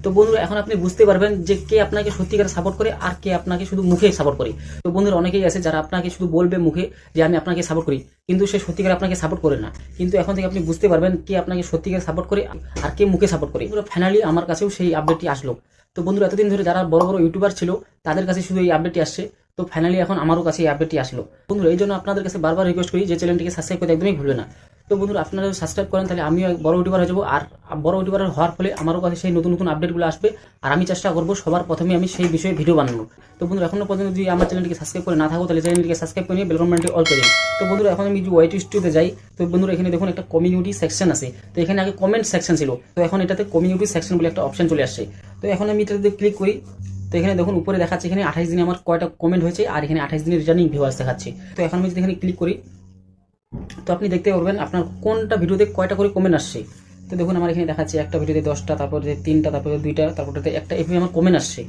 তো বন্ধুরা এখন আপনি বুঝতে পারবেন যে কে আপনাকে সত্যিকারে সাপোর্ট করে আর কে আপনাকে শুধু মুখে সাপোর্ট করে। তো বন্ধুরা অনেকেই আছে যারা আপনাকে শুধু বলবে মুখে যে আমি আপনাকে সাপোর্ট করি, কিন্তু সে সত্যিকারে আপনাকে সাপোর্ট করে না। কিন্তু এখন থেকে আপনি বুঝতে পারবেন কে আপনাকে সত্যিকারে সাপোর্ট করে আর কে মুখে সাপোর্ট করে। ফাইনালি আমার কাছেও সেই আপডেটটি আসলো। তো বন্ধুরা এতদিন ধরে যারা বড় বড় ইউটিউবার ছিল তাদের কাছে শুধু এই আপডেটটি আসছে, তো ফাইনালি এখন আমারও কাছে এই আপডেটটি আসলো। বন্ধুরা এই জন্য আপনাদের কাছে বারবার রিকোয়েস্ট করি যে চ্যানেলটিকে সাবস্ক্রাইব করতে একদমই ভুলবে না। তো বন্ধুরা আপনারা যদি সাবস্ক্রাইব করেন তাহলে আমিও বড় ইউটিউবার হয়ে যাবো, আর বড় ইউটিউবার হওয়ার ফলে আমারও কাছে সেই নতুন নতুন আপডেটগুলো আসবে, আর আমি চেষ্টা করবো সবার প্রথমে আমি সেই বিষয়ে ভিডিও বানাবো। তো বন্ধুরা এখনো পর্যন্ত যদি আমার চ্যানেলটিকে সাবস্ক্রাইব করে না থাকো তাহলে চ্যানেলটিকে সাবস্ক্রাইব করে নিয়ে বেল বাটনটি অল করে দিন। তো বন্ধুরা এখন আমি যদি ওয়াইটি স্টুডিওতে যাই, তো বন্ধুরা এখানে দেখুন একটা কমিউনিটি সেকশন আছে। তো এখানে আগে কমেন্ট সেকশন ছিল, তো এখন এটাতে কমিউনিটি সেকশন বলে একটা অপশন চলে আসছে। তো এখন আমি এটাতে ক্লিক করি। তো এখানে দেখুন উপরে দেখাচ্ছে এখানে 28 দিনে আমার কয়টা কমেন্ট হয়েছে, আর এখানে 28 দিনের রিটার্নিং ভিউয়ার্স দেখাচ্ছে। তো এখন আমি যদি এখানে ক্লিক করি তো আপনি দেখতে পারবেন আপনার কোনটা ভিডিওতে কয়টা করে কমেন্ট আসছে। তো দেখুন আমার এখানে দেখাচ্ছে একটা ভিডিওতে 10টা, তারপরে 3টা, তারপরে 2টা, তারপরে একটা এভাবে আমার কমেন্ট আসছে।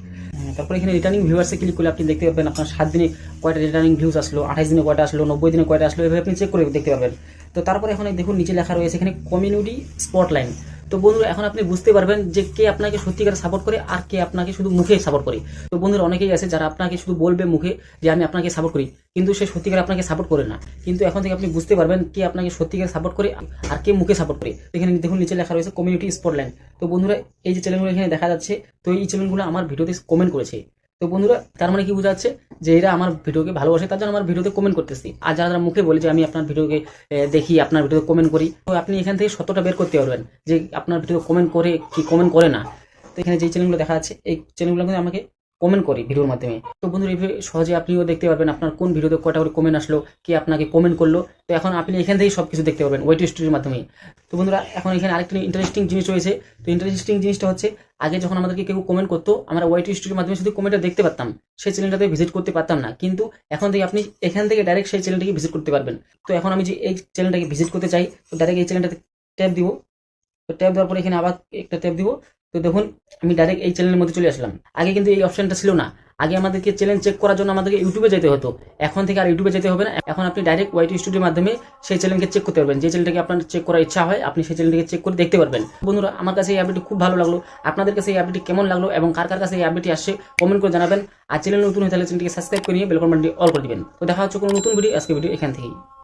তারপরে এখানে রিটার্নিং ভিউয়ার্সে ক্লিক করলে আপনি দেখতে পারবেন আপনার 7 দিনে কয়টা রিটার্নিং ভিউজ আসলো, 28 দিনে কয়টা আসলো, 90 দিনে কয়টা আসলো, এভাবে আপনি চেক করে দেখতে পারবেন। তো তারপরে এখন দেখুন নিচে লেখা রয়েছে এখানে কমিউনিটি স্পটলাইন। তো বন্ধুরা এখন আপনি বুঝতে পারবেন যে কে আপনাকে সত্যিকারে সাপোর্ট করে আর কে আপনাকে শুধু মুখে সাপোর্ট করে। তো বন্ধুরা অনেকেই আছে যারা আপনাকে শুধু বলবে মুখে যে আমি আপনাকে সাপোর্ট করি, কিন্তু সে সত্যিকারে আপনাকে সাপোর্ট করে না। কিন্তু এখন থেকে আপনি বুঝতে পারবেন কে আপনাকে সত্যিকারে সাপোর্ট করে আর কে মুখে সাপোর্ট করে। এখানে দেখুন নিচে লেখা রয়েছে কমিউনিটি স্পটলাইন। তো বন্ধুরা এই যে চ্যানেলগুলো এখানে দেখা যাচ্ছে, তো এই চ্যানেলগুলো আমার ভিডিওতে কমেন্ট করেছে। তো বন্ধুরা তার মানে কি বোঝা যাচ্ছে যে এরা আমার ভিডিওকে ভালোবাসে, তার জন্য আমার ভিডিওতে কমেন্ট করতেছি। আর যারা যারা মুখে বলে যে আমি আপনার ভিডিওকে দেখি, আপনার ভিডিওতে কমেন্ট করি, তো আপনি এখান থেকে সত্যটা বের করতে পারবেন যে আপনার ভিডিওতে কমেন্ট করে কি কমেন্ট করে না। তো এখানে যে চ্যানেলগুলো দেখা যাচ্ছে এই চ্যানেলগুলো কিন্তু আমাকে কমেন্ট করি ভিডিওর মাধ্যমে। তো বন্ধুরা এইভাবে সহজে আপনিও দেখতে পারবেন আপনার কোন ভিডিওতে কয়টা করে কমেন্ট আসলো, কে আপনাকে কমেন্ট করলো। তো এখন আপনি এখান থেকেই সব কিছু দেখতে পারবেন ওয়াইটি স্টুডিওর মাধ্যমে। তো বন্ধুরা এখন এখানে আরেকটা ইন্টারেস্টিং জিনিস রয়েছে। তো ইন্টারেস্টিং জিনিসটা হচ্ছে আগে যখন আমাদেরকে কেউ কমেন্ট করতো আমরা ওয়াইটি স্টুডিওর মাধ্যমে শুধু কমেন্টটা দেখতে পারতাম, সেই চ্যানেলটাতে ভিজিট করতে পারতাম না। কিন্তু এখন থেকে আপনি এখান থেকে ডাইরেক্ট সেই চ্যানেলটাকে ভিজিট করতে পারবেন। তো এখন আমি যে এই চ্যানেলটাকে ভিজিট করতে চাই, তো ডাইরেক্ট এই চ্যানেলটাতে ট্যাপ দিব। তো ট্যাপ দেওয়ার পরে এখানে আবার একটা ট্যাপ দিব। তো দেখুন আমি ডাইরেক্ট এই চ্যানেলের মধ্যে চলে আসলাম। আগে কিন্তু এই অপশনটা ছিল না, আগে আমাদেরকে চ্যানেল চেক করার জন্য আমাদেরকে ইউটিউবে যেতে হতো। এখন থেকে আর ইউটিউবে যেতে হবে না, এখন আপনি ডাইরেক্ট ওয়াইটি স্টুডিওর মাধ্যমে সেই চ্যানেলকে চেক করতে পারবেন। যে চ্যানেলটাকে আপনার চেক করার ইচ্ছা হয় আপনি সেই চ্যানেলটাকে চেক করে দেখতে পারবেন। বন্ধুরা আমার কাছে এই আপডেটটি খুব ভালো লাগলো, আপনাদের কাছে এই আপডেটটি কেমন লাগলো এবং কার কার কাছে এই আপডেটটি আসছে কমেন্ট করে জানাবেন। আর চ্যানেল নতুন হয়ে তাহলে চ্যানেলটিকে সাবস্ক্রাইব করে নিয়ে বেল বাটনটি অল করে দিবেন। তো দেখা হচ্ছে কোনো নতুন ভিডিও, আজকে ভিডিও এখান থেকেই।